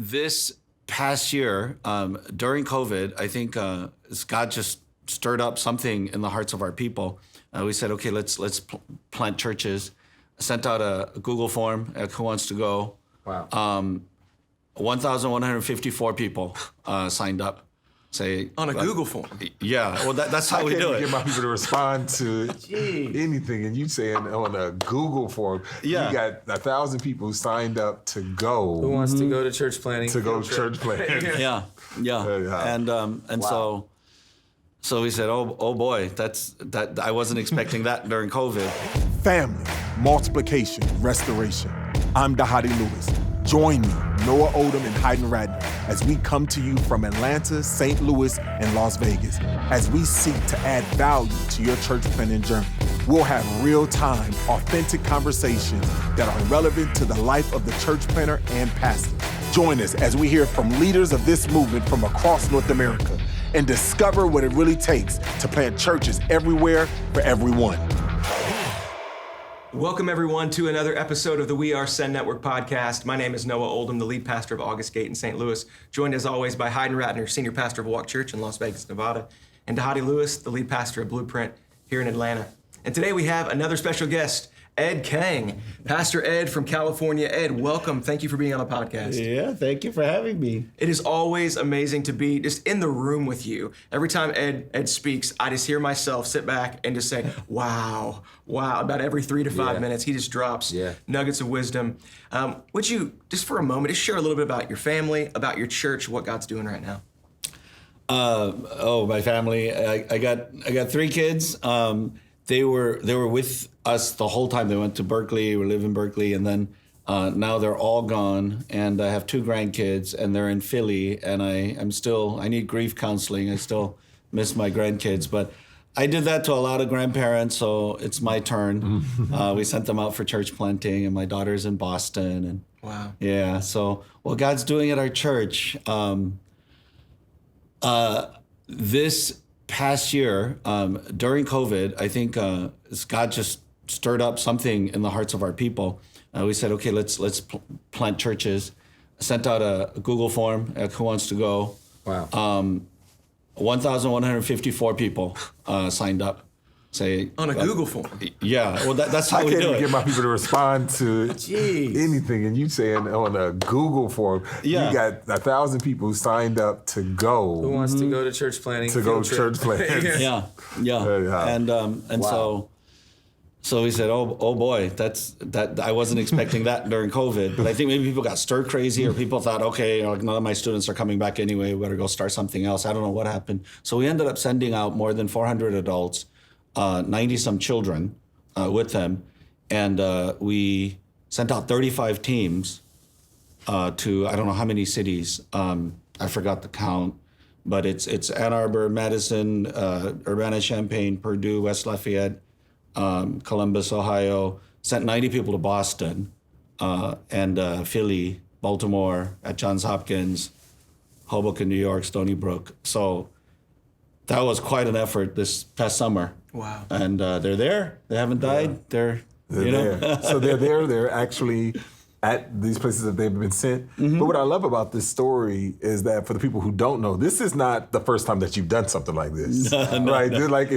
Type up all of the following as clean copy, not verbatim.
This past year, during COVID, I think God just stirred up something in the hearts of our people. We said, okay, let's plant churches. I sent out a Google form, who wants to go. Wow. 1,154 people signed up. Say on a Google form. Yeah, well, that's how we do it. I can't get my people to respond to anything, and you saying on a Google form, Yeah. You got 1,000 people who signed up to go. Who wants to go to church planting? To go church planting. Yeah. And Wow. so we said, oh boy, that I wasn't expecting that during COVID. Family, multiplication, restoration. I'm Hottie Lewis. Join me, Noah Oldham and Hayden Radner, as we come to you from Atlanta, St. Louis, and Las Vegas, as we seek to add value to your church planting journey. We'll have real-time, authentic conversations that are relevant to the life of the church planter and pastor. Join us as we hear from leaders of this movement from across North America and discover what it really takes to plant churches everywhere for everyone. Welcome, everyone, to another episode of the We Are Send Network podcast. My name is Noah Oldham, the lead pastor of August Gate in St. Louis, joined as always by Hayden Radner, senior pastor of Walk Church in Las Vegas, Nevada, and Hottie Lewis, the lead pastor of Blueprint here in Atlanta. And today we have another special guest, Ed Kang, Pastor Ed from California. Ed, welcome. Thank you for being on the podcast. Yeah, thank you for having me. It is always amazing to be just in the room with you. Every time Ed speaks, I just hear myself sit back and just say, wow. About every 3 to 5 minutes, he just drops nuggets of wisdom. Would you, just for a moment, just share a little bit about your family, about your church, what God's doing right now? My family. I got 3 kids. They were with us the whole time. They went to Berkeley. We live in Berkeley, and then now they're all gone. And I have 2 grandkids, and they're in Philly. And I need grief counseling. I still miss my grandkids, but I did that to a lot of grandparents. So it's my turn. We sent them out for church planting, and my daughter's in Boston. And wow. Yeah. So what God's doing at our church. This past year, during COVID, I think God just stirred up something in the hearts of our people. We said, okay, let's plant churches. I sent out a Google form, who wants to go. Wow. 1,154 people signed up. Say on a Google form. Yeah, well, that's how we do it. I can't even get my people to respond to anything, and you saying on a Google form, You got 1,000 people who signed up to go. Who wants to go to church planting? To go church planting. Yeah. And wow. so we said, oh boy, that I wasn't expecting that during COVID. But I think maybe people got stir crazy, or people thought, okay, none of my students are coming back anyway. We better go start something else. I don't know what happened. So we ended up sending out more than 400 adults. 90-some children with them, and we sent out 35 teams to I don't know how many cities. I forgot the count, but it's Ann Arbor, Madison, Urbana-Champaign, Purdue, West Lafayette, Columbus, Ohio. Sent 90 people to Boston and Philly, Baltimore, at Johns Hopkins, Hoboken, New York, Stony Brook. So that was quite an effort this past summer. Wow. And they're there. They haven't died. They're there. So they're there. They're actually at these places that they've been sent. Mm-hmm. But what I love about this story is that for the people who don't know, this is not the first time that you've done something like this. Right?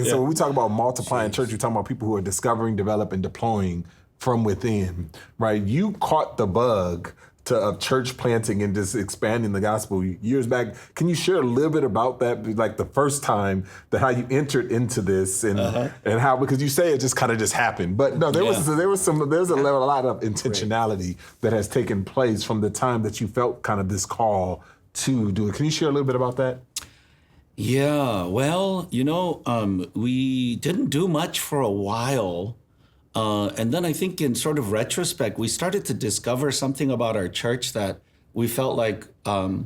So when we talk about multiplying church, we're talking about people who are discovering, developing, deploying from within. Right? You caught the bug of church planting and just expanding the gospel years back. Can you share a little bit about that, like the first time, how you entered into this and how, because you say it just kind of just happened, but no, there's a lot of intentionality that has taken place from the time that you felt kind of this call to do it. Can you share a little bit about that? Yeah, well, we didn't do much for a while. And then I think in sort of retrospect, we started to discover something about our church that we felt like, I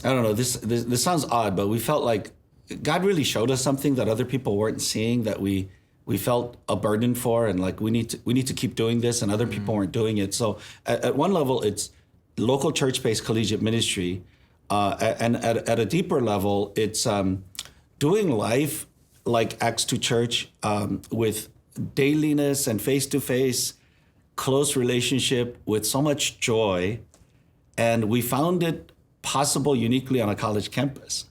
don't know, this sounds odd, but we felt like God really showed us something that other people weren't seeing, that we felt a burden for, and like we need to keep doing this, and other people weren't doing it. So at one level, it's local church-based collegiate ministry, and at a deeper level, it's doing life like Acts 2 Church with dailiness and face-to-face close relationship with so much joy And we found it possible uniquely on a college campus.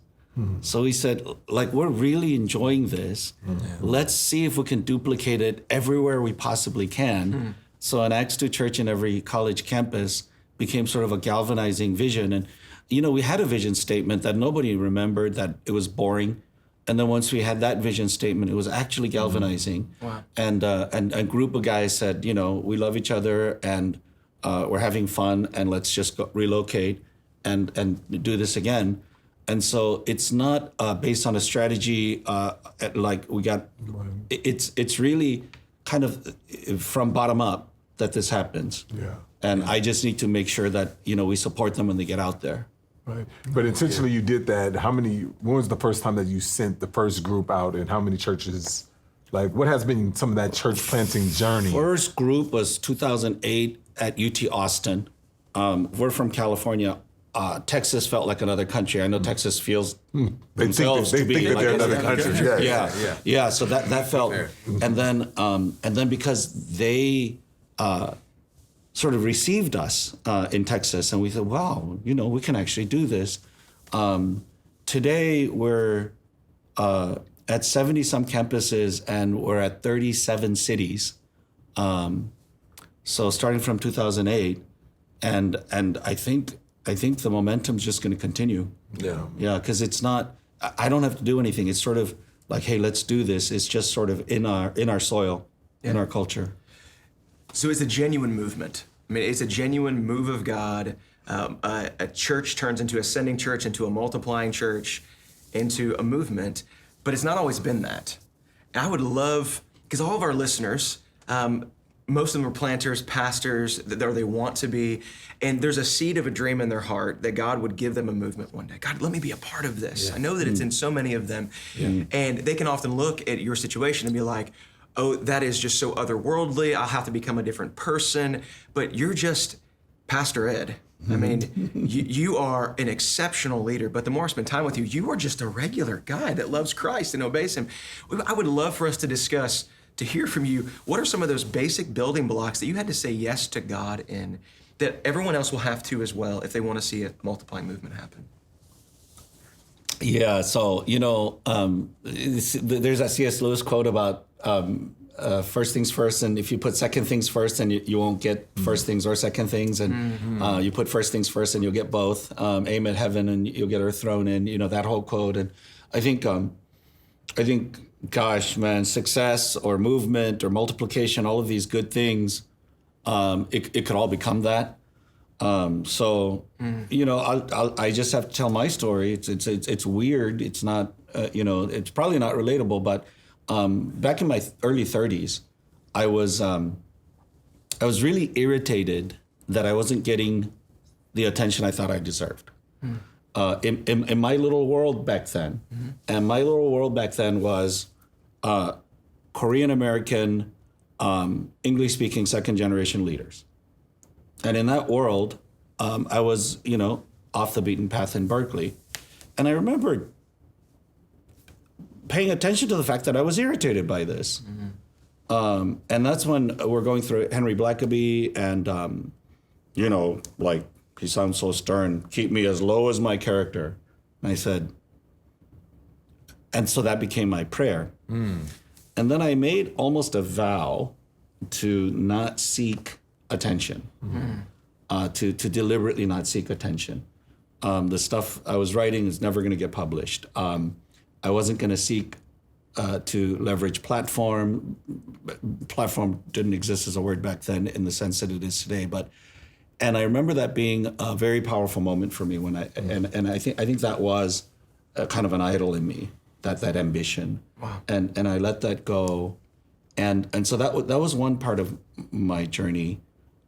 So we said, like, we're really enjoying this. Let's see if we can duplicate it everywhere we possibly can. So an Acts 2 church in every college campus became sort of a galvanizing vision. And, you know, we had a vision statement that nobody remembered, that it was boring. And then once we had that vision statement, it was actually galvanizing. Wow. And a group of guys said, you know, we love each other and we're having fun, and let's just go relocate and do this again. And so it's not based on a strategy like we got. It's really kind of from bottom up that this happens. Yeah. And I just need to make sure that, you know, we support them when they get out there. Right. But intentionally you did that. When was the first time that you sent the first group out, and how many churches? Like, what has been some of that church planting journey? First group was 2008 at UT Austin. We're from California. Texas felt like another country. I know Texas feels themselves to be like they're another country. Yeah. So that felt, and then because they sort of received us in Texas, and we thought, wow, you know, we can actually do this. Today we're at 70 some campuses, and we're at 37 cities. So starting from 2008, and I think the momentum's just going to continue. Yeah, because it's not. I don't have to do anything. It's sort of like, hey, let's do this. It's just sort of in our soil, in our culture. So it's a genuine movement. I mean, it's a genuine move of God. A church turns into a sending church, into a multiplying church, into a movement. But it's not always been that. I would love, because all of our listeners, most of them are planters, pastors, or they want to be, and there's a seed of a dream in their heart that God would give them a movement one day. God, let me be a part of this. I know that it's in so many of them. And they can often look at your situation and be like, oh, that is just so otherworldly. I'll have to become a different person. But you're just Pastor Ed. I mean, you are an exceptional leader, but the more I spend time with you, you are just a regular guy that loves Christ and obeys him. I would love for us to discuss, to hear from you, what are some of those basic building blocks that you had to say yes to God in, that everyone else will have to as well if they want to see a multiplying movement happen? Yeah, so, you know, there's that C.S. Lewis quote about first things first, and if you put second things first, then you won't get first things or second things, and you put first things first and you'll get both. Aim at heaven and you'll get earth thrown in, you know, that whole quote. And I think, gosh, man, success or movement or multiplication, all of these good things, it could all become that. You know, I just have to tell my story. It's weird. It's not, you know, it's probably not relatable, but back in my early 30s, I was really irritated that I wasn't getting the attention I thought I deserved. In my little world back then, and my little world back then was Korean American, English speaking second generation leaders. And in that world, I was, you know, off the beaten path in Berkeley. And I remember paying attention to the fact that I was irritated by this. And that's when we're going through Henry Blackaby and, you know, like, he sounds so stern, keep me as low as my character. And I said, and so that became my prayer. And then I made almost a vow to not seek attention, to deliberately not seek attention. The stuff I was writing is never going to get published. I wasn't going to seek to leverage platform. Platform didn't exist as a word back then in the sense that it is today. And I remember that being a very powerful moment for me when I think that was kind of an idol in me, that ambition. Wow. And I let that go, and so that was one part of my journey.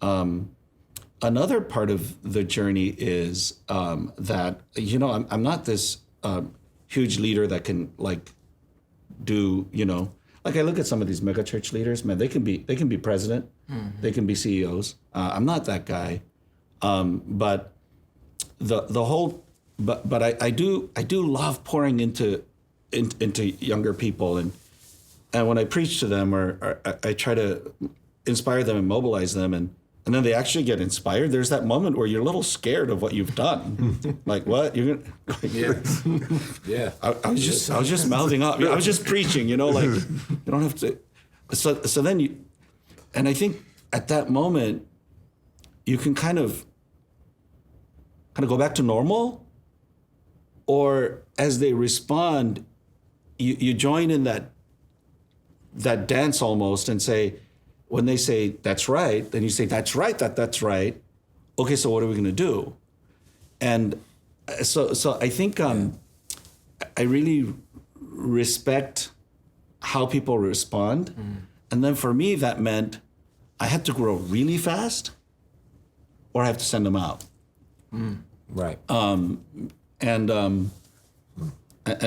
Another part of the journey is that, you know, I'm not this huge leader that can, like, do, you know, like, I look at some of these mega church leaders, man, they can be president, they can be CEOs. I'm not that guy, but the whole, but I do love pouring into younger people, and when I preach to them or I try to inspire them and mobilize them, and and then they actually get inspired. There's that moment where you're a little scared of what you've done. Like, what? You're gonna, Yeah. I was just mouthing up. I was just preaching, like you don't have to. So then and I think at that moment, you can kind of go back to normal, or as they respond, you join in that dance almost and say, when they say, that's right, then you say, that's right, that's right. Okay, so what are we going to do? And so I think I really respect how people respond. And then for me, that meant I had to grow really fast or I have to send them out. Right. And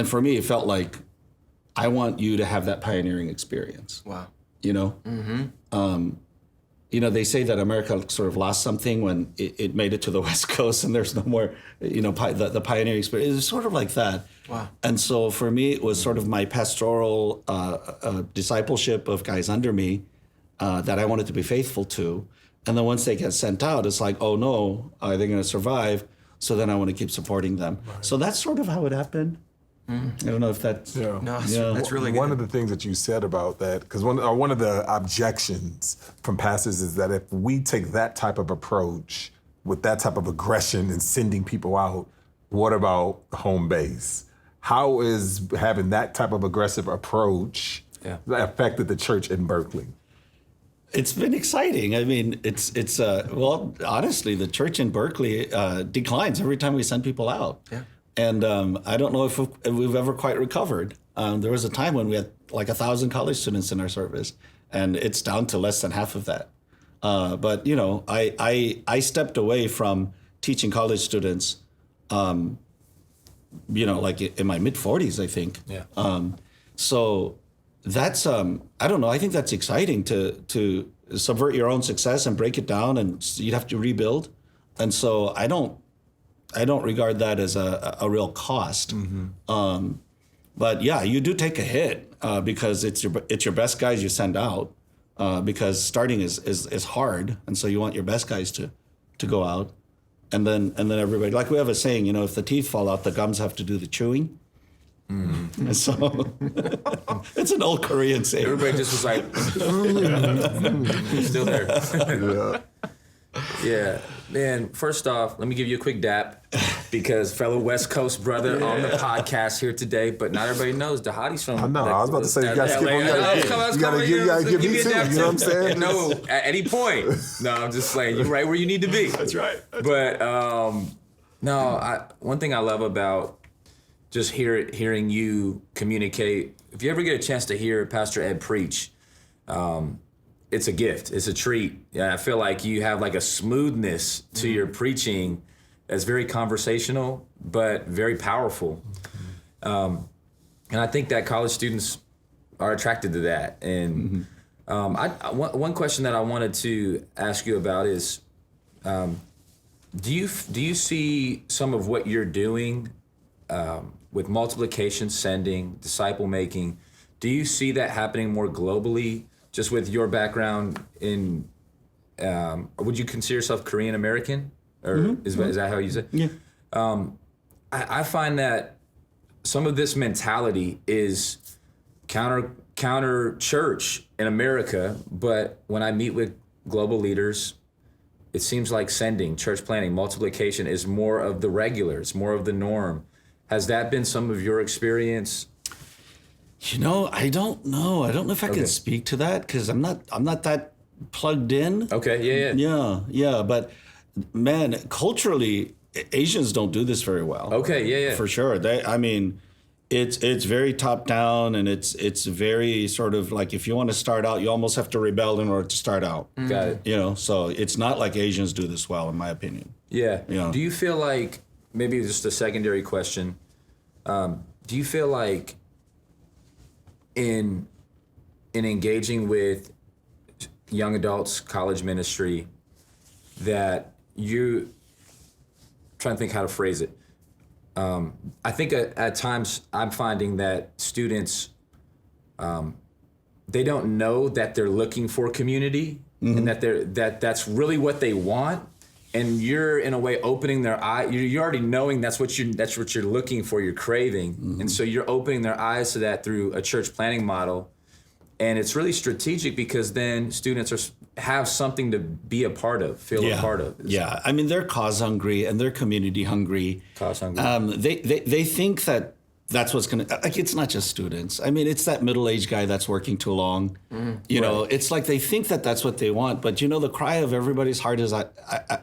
for me, it felt like I want you to have that pioneering experience. Wow. They say that America sort of lost something when it made it to the West Coast and there's no more, the pioneering experience. It was sort of like that. Wow. And so for me, it was sort of my pastoral discipleship of guys under me that I wanted to be faithful to. And then once they get sent out, it's like, oh no, are they going to survive? So then I want to keep supporting them. Right. So that's sort of how it happened. I don't know if that's... Yeah. No, that's really good. One of the things that you said about that, because one of the objections from pastors is that if we take that type of approach with that type of aggression and sending people out, what about home base? How is having that type of aggressive approach affected the church in Berkeley? It's been exciting. I mean, it's honestly, the church in Berkeley declines every time we send people out. Yeah. And I don't know if we've ever quite recovered. There was a time when we had like 1,000 college students in our service, and it's down to less than half of that. But I stepped away from teaching college students, like in my mid-40s, I think. Yeah. So that's I don't know. I think that's exciting to subvert your own success and break it down, and you'd have to rebuild. And so I don't regard that as a real cost. But yeah, you do take a hit because it's your best guys you send out because starting is hard, and so you want your best guys to go out, and then everybody, like we have a saying, if the teeth fall out, the gums have to do the chewing. And so it's an old Korean saying. Everybody just was like, still there. Yeah, man, first off, let me give you a quick dap because fellow West Coast brother on the podcast here today, but not everybody knows the hotties from... I know, I was about to say, you gotta skip on you gotta give me too, you know what I'm saying? No, at any point. No, I'm just saying, you're right where you need to be. That's right. But, one thing I love about just hearing you communicate, if you ever get a chance to hear Pastor Ed preach, it's a gift. It's a treat. Yeah, I feel like you have like a smoothness to your preaching that's very conversational, but very powerful. And I think that college students are attracted to that. And one question that I wanted to ask you about is, do you see some of what you're doing with multiplication, sending, disciple making? Do you see that happening more globally? Just with your background in, would you consider yourself Korean American, or is that how you say it? Yeah. I find that some of this mentality is counter church in America, but when I meet with global leaders, it seems like sending, church planting, multiplication is more of the regular, it's more of the norm. Has that been some of your experience? I don't know. I don't know if I can speak to that because I'm not that plugged in. Okay, Yeah. But man, culturally, Asians don't do this very well. Okay, yeah. For sure. It's very top down, and it's very sort of like if you want to start out, you almost have to rebel in order to start out. Got it. So it's not like Asians do this well, in my opinion. Yeah. Do you feel like, maybe just a secondary question, do you feel like in engaging with young adults, college ministry, that you, trying to think how to phrase it. I think at times I'm finding that students, they don't know that they're looking for community and that's really what they want. And you're in a way opening their eye. You're already knowing that's what you're looking for. You're craving, and so you're opening their eyes to that through a church planning model. And it's really strategic because then students have something to be a part of, feel a part of. Yeah, I mean, they're cause hungry and they're community hungry. Cause hungry. They think that that's what's going to, like, it's not just students. I mean, it's that middle-aged guy that's working too long. You know, it's like they think that that's what they want. But, you know, the cry of everybody's heart is, I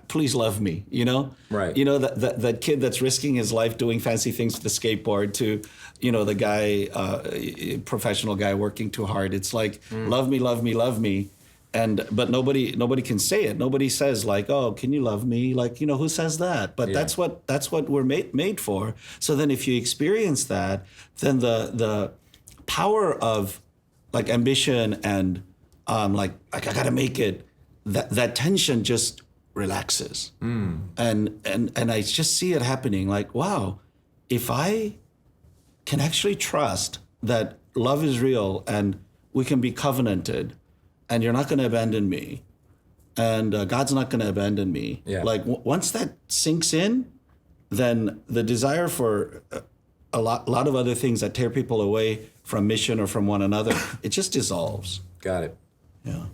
please love me, you know? Right. You know, that kid that's risking his life doing fancy things with the skateboard to, you know, the guy, professional guy working too hard. It's like, love me, love me, love me. But nobody can say it. Nobody says like, oh, can you love me? Like, you know, who says that? But that's what we're made for. So then if you experience that, then the power of like ambition and like I gotta make it, that tension just relaxes. And I just see it happening like, wow, if I can actually trust that love is real and we can be covenanted, and you're not going to abandon me, and God's not going to abandon me. Yeah. Like once that sinks in, then the desire for a lot of other things that tear people away from mission or from one another, it just dissolves. Got it. Yeah.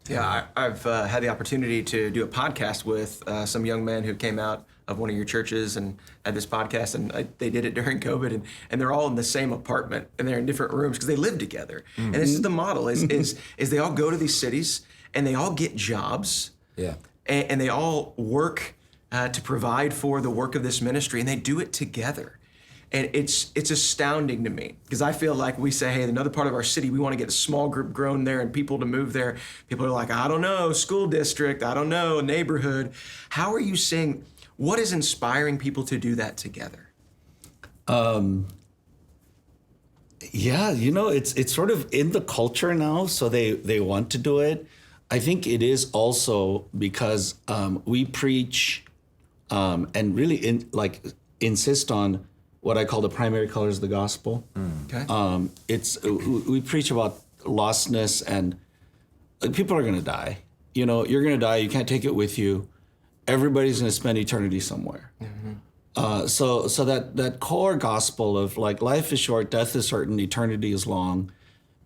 Yeah, I've had the opportunity to do a podcast with some young men who came out of one of your churches and had this podcast, and they did it during COVID, and they're all in the same apartment, and they're in different rooms because they live together. And this is the model: is they all go to these cities and they all get jobs, and they all work to provide for the work of this ministry, and they do it together. And it's astounding to me because I feel like we say, hey, another part of our city, we want to get a small group grown there and people to move there. People are like, I don't know, school district, I don't know, neighborhood. How are you seeing, what is inspiring people to do that together? Yeah, you know, it's sort of in the culture now, so they want to do it. I think it is also because we preach and really insist on what I call the primary colors of the gospel. Okay. We preach about lostness, and people are going to die. You know, you're going to die. You can't take it with you. Everybody's going to spend eternity somewhere. So that core gospel of like life is short, death is certain, eternity is long,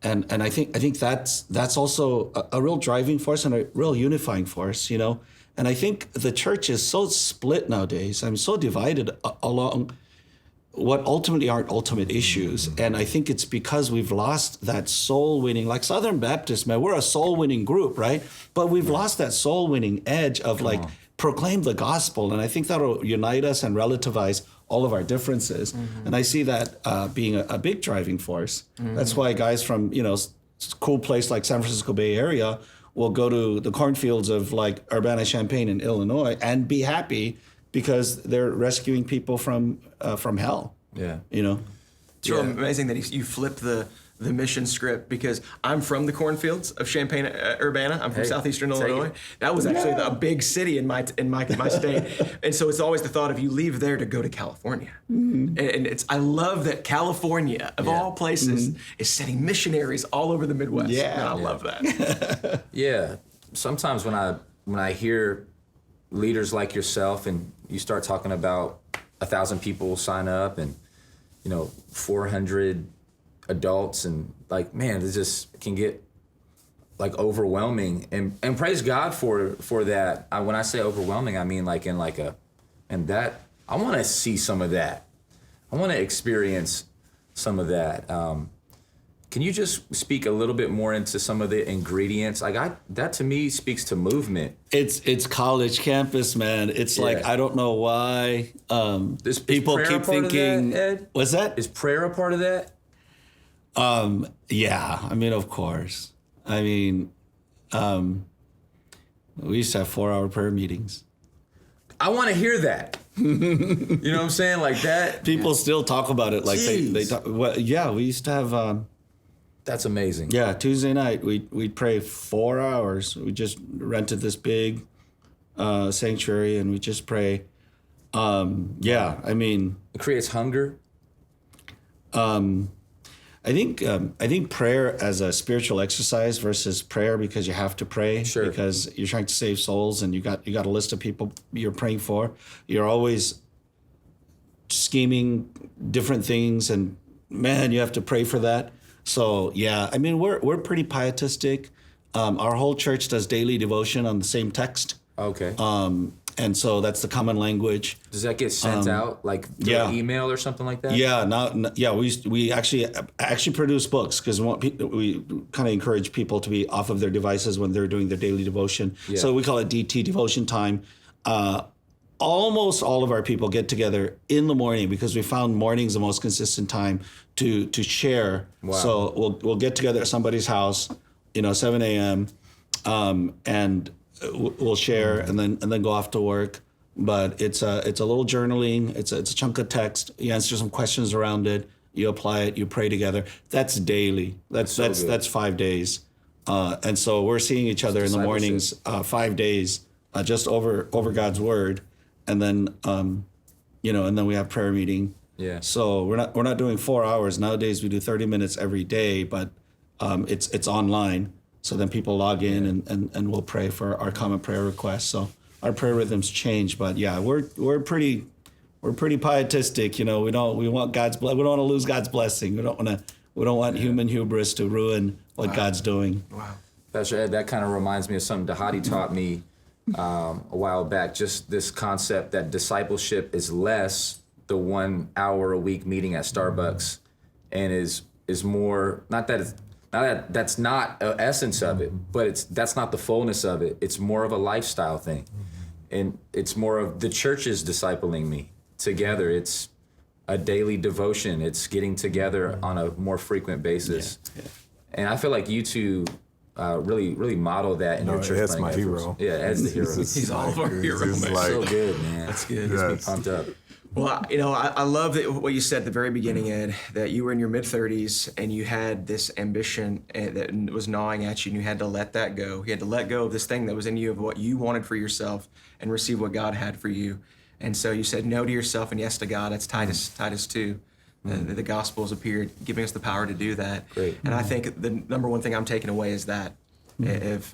and I think that's also a real driving force and a real unifying force. You know, and I think the church is so split nowadays. I'm so divided along what ultimately aren't ultimate issues. And I think it's because we've lost that soul winning, like Southern Baptists, man, we're a soul winning group, right? But we've lost that soul winning edge of proclaim the gospel. And I think that'll unite us and relativize all of our differences. And I see that being a big driving force. That's why guys from, you know, cool place like San Francisco Bay Area will go to the cornfields of like Urbana-Champaign in Illinois and be happy because they're rescuing people from hell. Yeah. You know? It's real amazing that you flipped the mission script, because I'm from the cornfields of Champaign, Urbana. I'm from southeastern Illinois. That was actually a big city in my state. And so it's always the thought of you leave there to go to California. And I love that California, of all places, is sending missionaries all over the Midwest. Yeah. And I love that. Yeah. Sometimes when I hear leaders like yourself and you start talking about 1,000 people sign up and, you know, 400 adults, and like, man, it just can get like overwhelming, and praise God for that. When I say overwhelming, I mean like and that I want to see some of that. I want to experience some of that. Can you just speak a little bit more into some of the ingredients? Like that to me speaks to movement. It's college campus, man. It's like, I don't know why Is people prayer keep a part of thinking. that, Ed? What's that? Is prayer a part of that? Yeah, I mean, of course. I mean, we used to have 4-hour prayer meetings. I want to hear that. You know what I'm saying? Like that. People still talk about it like they Jeez. talk. Well, yeah, we used to have. That's amazing. Yeah, Tuesday night we'd pray 4 hours. We just rented this big sanctuary and we just pray. Yeah, I mean, It creates hunger. I think prayer as a spiritual exercise versus prayer because you have to pray because you're trying to save souls and you got a list of people you're praying for. You're always scheming different things, and man, you have to pray for that. So yeah, I mean we're pretty pietistic. Our whole church does daily devotion on the same text. Okay. And so that's the common language. Does that get sent out like through email or something like that? Yeah, we actually produce books because we kind of encourage people to be off of their devices when they're doing their daily devotion. Yeah. So we call it DT, devotion time. Almost all of our people get together in the morning because we found morning's the most consistent time to share. Wow. So we'll get together at somebody's house, 7 a.m. And we'll share and then go off to work. But it's a little journaling. It's a chunk of text. You answer some questions around it. You apply it. You pray together. That's daily. That's 5 days. And so we're seeing each other in the mornings 5 days just over God's word, and then and then we have prayer meeting. Yeah. So we're not doing 4 hours nowadays. We do 30 minutes every day, but it's online. So then people log in and we'll pray for our common prayer requests. So our prayer rhythms change, but yeah, we're pretty pietistic. We want God's we don't want to lose God's blessing. We don't want human hubris to ruin what God's doing. Wow. Pastor Ed, that kind of reminds me of something Dhati taught me a while back. Just this concept that discipleship is less the 1 hour a week meeting at Starbucks, and is more that's not the essence of it, but that's not the fullness of it. It's more of a lifestyle thing. And it's more of the church is discipling me together. It's a daily devotion. It's getting together on a more frequent basis. Yeah. And I feel like you two really model that in your church. Ed's my hero. Yeah, Ed's the hero. He's all of our heroes. So good, man. That's good. Gets me pumped up. Well, I love what you said at the very beginning, Ed, that you were in your mid-30s and you had this ambition that was gnawing at you, and you had to let that go. You had to let go of this thing that was in you of what you wanted for yourself and receive what God had for you. And so you said no to yourself and yes to God. That's Titus 2. The gospel has appeared, giving us the power to do that. Great. And I think the number one thing I'm taking away is that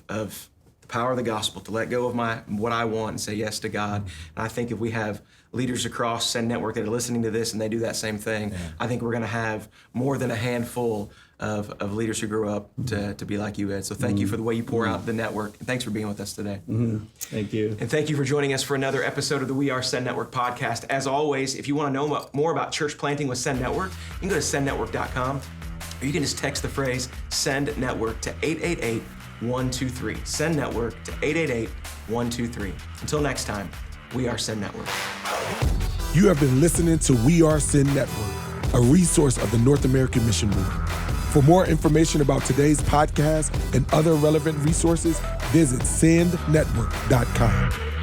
of the power of the gospel, to let go of what I want and say yes to God. And I think if we have leaders across Send Network that are listening to this and they do that same thing, I think we're going to have more than a handful of leaders who grew up to be like you, Ed. So thank you for the way you pour out the network. And thanks for being with us today. Thank you. And thank you for joining us for another episode of the We Are Send Network podcast. As always, if you want to know more about church planting with Send Network, you can go to sendnetwork.com, or you can just text the phrase Send Network to 888-123. Send Network to 888-123. Until next time, we are Send Network. You have been listening to We Are Send Network, a resource of the North American Mission Board. For more information about today's podcast and other relevant resources, visit sendnetwork.com.